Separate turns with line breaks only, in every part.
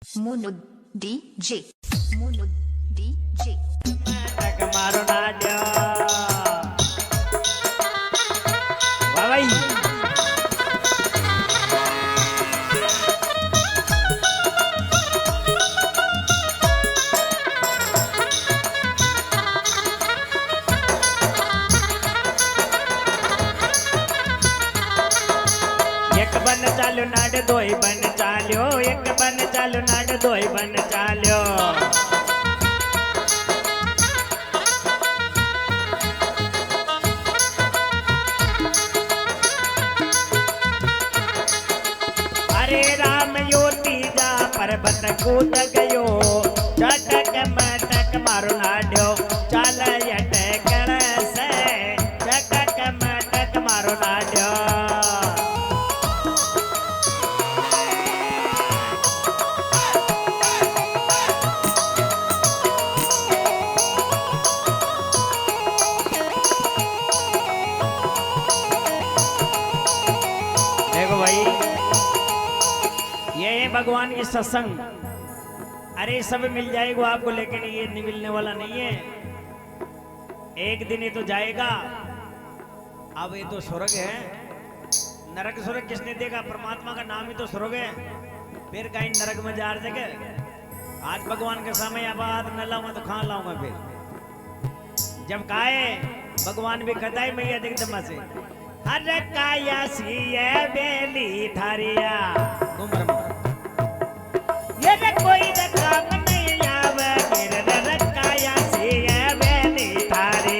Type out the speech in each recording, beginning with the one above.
Mono DJ. Mono DJ.
મારો નાડ્યો વાહ ભાઈ एक बन चाल्यो नाड दोई बन चाल्यो एक बन चाल्यो नाड दोई बन चाल्यो अरे राम यो तीजा पर्वत कूद गयो चटक मटक मारो नाड्यो चाल अटकण से चटक मटक मारो नाड्यो भगवान की सत्संग। अरे सब मिल जाएगा आपको, लेकिन ये नहीं मिलने वाला नहीं है। एक दिन ये तो जाएगा। अब ये तो स्वर्ग है, नरक स्वर्ग किसने देगा? परमात्मा का नाम ही तो स्वर्ग है। फिर कहीं नरक में जा सके? आज भगवान के समय आबाद न लाऊंगा तो कहां लाऊंगा? फिर जब काए भगवान भी कहता है मैया जगदम्बा से, हर काया सी बेली थारिया उम्र कोई काम नहीं आवे मेरे रकाया से बेली थारे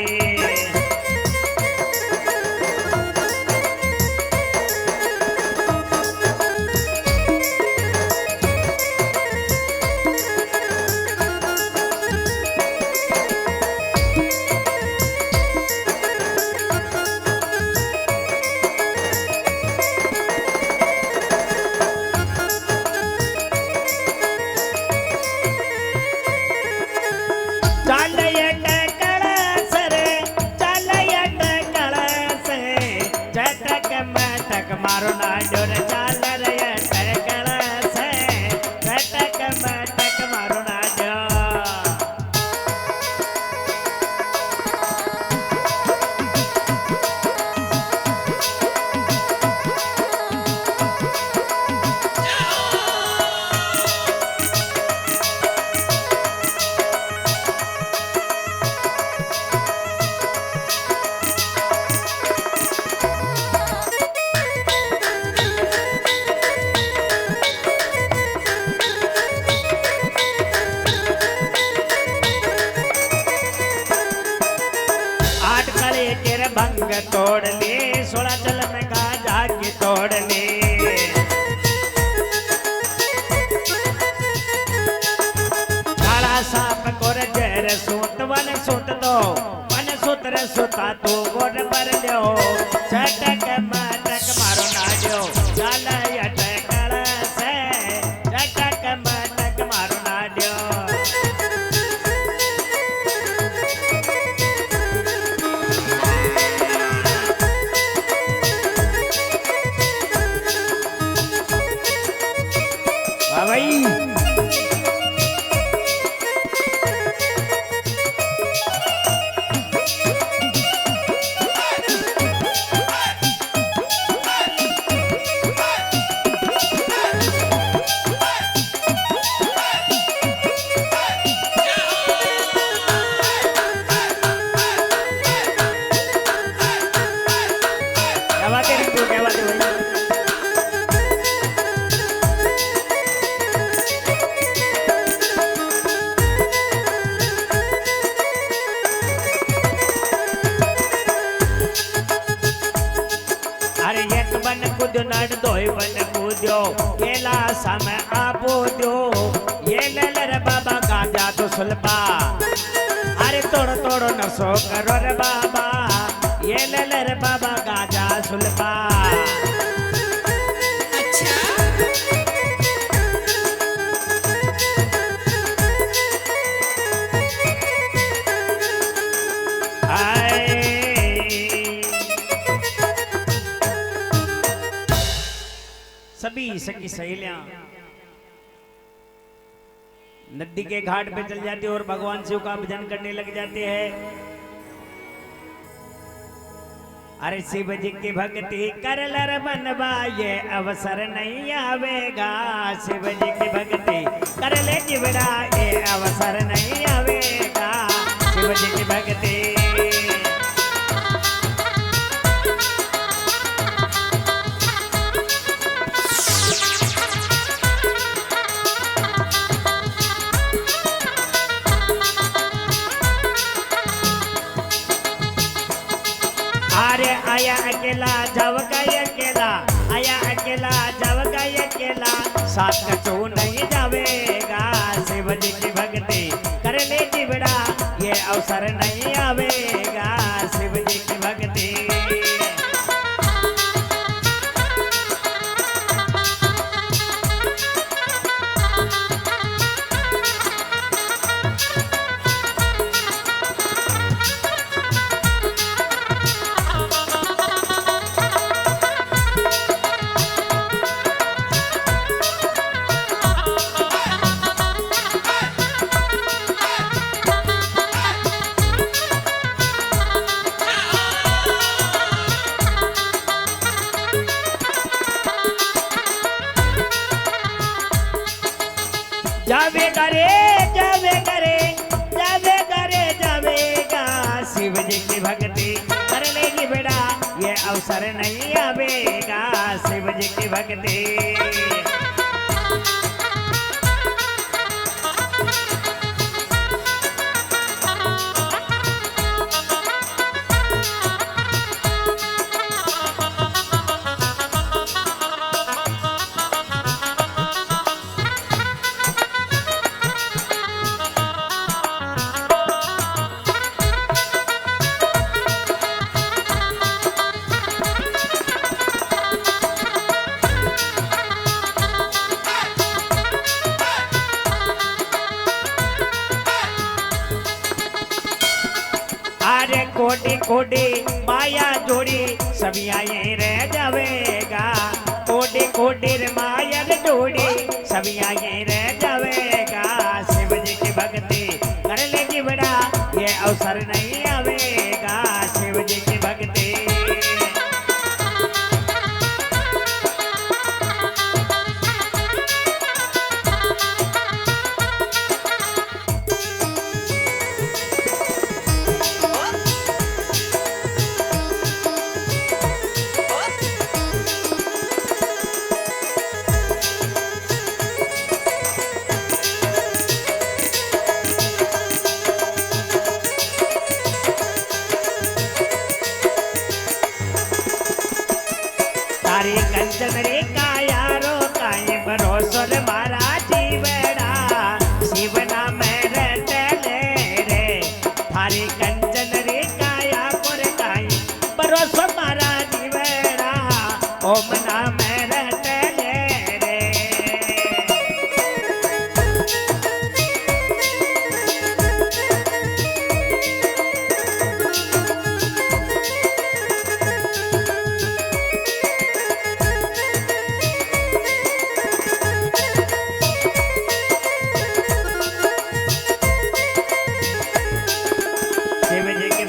मारो नाड्यो रे चाल रे टकण से टक मटक मारो नाड्यो भंग तोड़ ले 16 चल में गाजा की तोड़ ले काला सांप को जर सूत वन सूत दो वन सूत्र सूता तू गोड़ पर लो चटक मटक मारो नाड्यो चाल अटकण से चटक मटक मारो नाड्यो नड दोई बन कूद्यो केला समय आपो दो ये ललर बाबा गांजा तो सुलपा अरे तोड़ तोड़ नसो करो रे बाबा ये ललर बाबा गांजा सुलपा सभी सखी सहेलियां नदी के घाट पे चल जाते और भगवान शिव का भजन करने लग जाते हैं। अरे शिव जी की भक्ति कर लर बनवा ये अवसर नहीं आवेगा। शिव जी की भक्ति कर ले जिबड़ा ये अवसर नहीं आवेगा। शिव जी की भक्ति आया अकेला जब गए अकेला, आया अकेला जब गए अकेला, साथ कचो नहीं जावेगा। शिव जी की भक्ति कर ले जिबड़ा ये अवसर नहीं आवेगा। शिव जी की भक्ति जावे करे जावे करे जावे करे जावेगा। शिव जी की भक्ति कर लेगी बेड़ा ये अवसर नहीं आवेगा। शिव जी की भक्ति कोडी कोडी माया जोड़ी सभी आए रह जावेगा। कोडी कोडी माया जोड़ी सभी आए रह जावेगा। शिव जी की भक्ति कर लेगी बड़ा ये अवसर नहीं आवेगा। शिव जी की भक्ति कंचन रे काया रो काये भरोसो मारा जीवड़ा शिव नाम रटले रे। थारी कंचन रे काया पुर काये भरोसो मारा जीवड़ा ओम नाम रटले रे।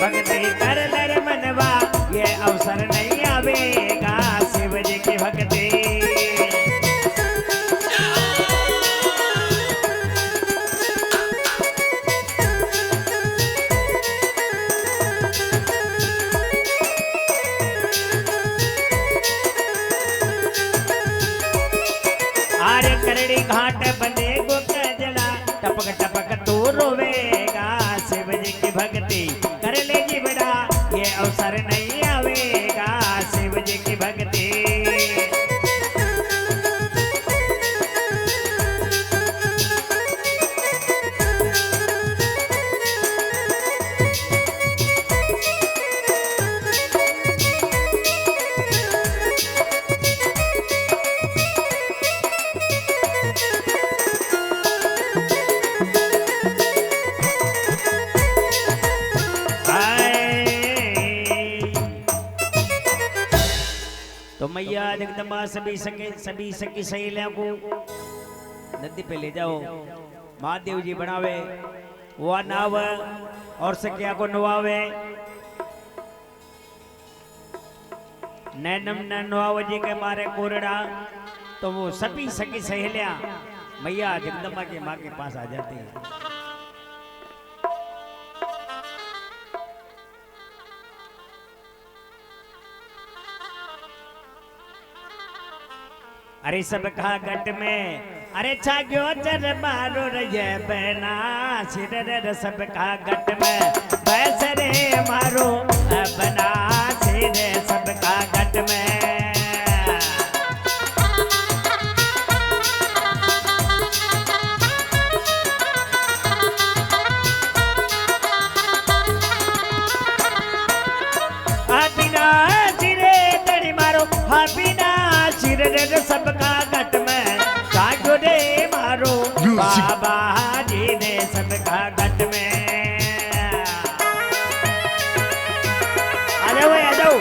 भक्ति कर लर मनवा ये अवसर नहीं आवेगा। शिव जी की भक्ति आरे करड़ी घाट बंदे गो कजला टपक टपक तू रोवेगा। शिव जी की भक्ति कर लेगी बड़ा ये अवसर नहीं आवेगा। शिव जी की भक्ति तो मैया जगदम्बा सभी सखी सहेलियों को नदी पे ले जाओ महादेव जी बनावे वो नाव और सखिया को नवावे नैनम न नवाव जी के मारे कोरड़ा तो वो सभी सखी सहेलियां मैया जगदम्बा के माँ के पास आ जाती है। अरे सब कहा गट में अरे छाग्यो चर मारो रे बहना सिर रे सब कहा गट में बैस रे मारो बना सिर सब कहा गट में बिना सिरे तड़ी मारो हा बिना सिर रे सबका गट में सागो रे मारो बाबा जी ने सबका गट में। आ जाओ आ जाओ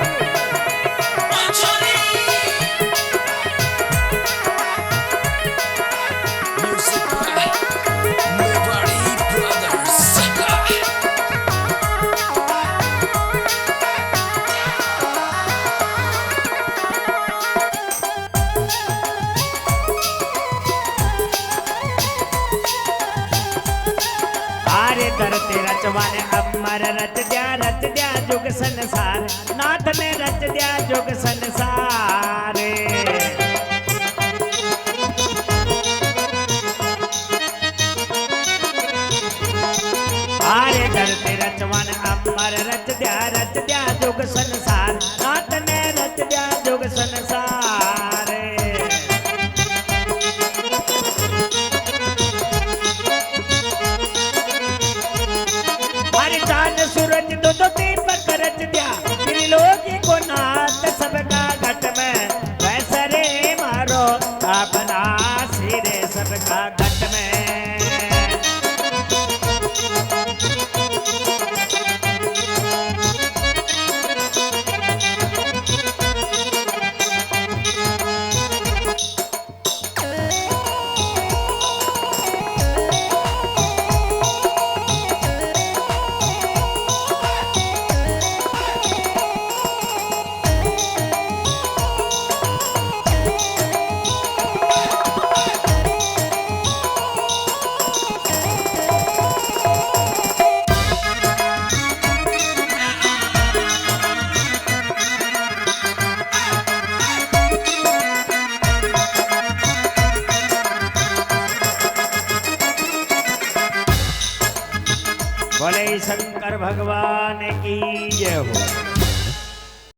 तेरा चवाने अमर रच द्या जुग संसार नाथ ने रच द्या जुग संसार आरे कर तेरा चवाने अमर रच द्या जुग संसार नाथ ने रच द्या जुग संसार सूरज दो दीपक रच दिया त्रिलोकी को नाथ सबका घट में वैसे रे मारो अपना सिरे सबका घट में। बोले शंकर भगवान की जय हो।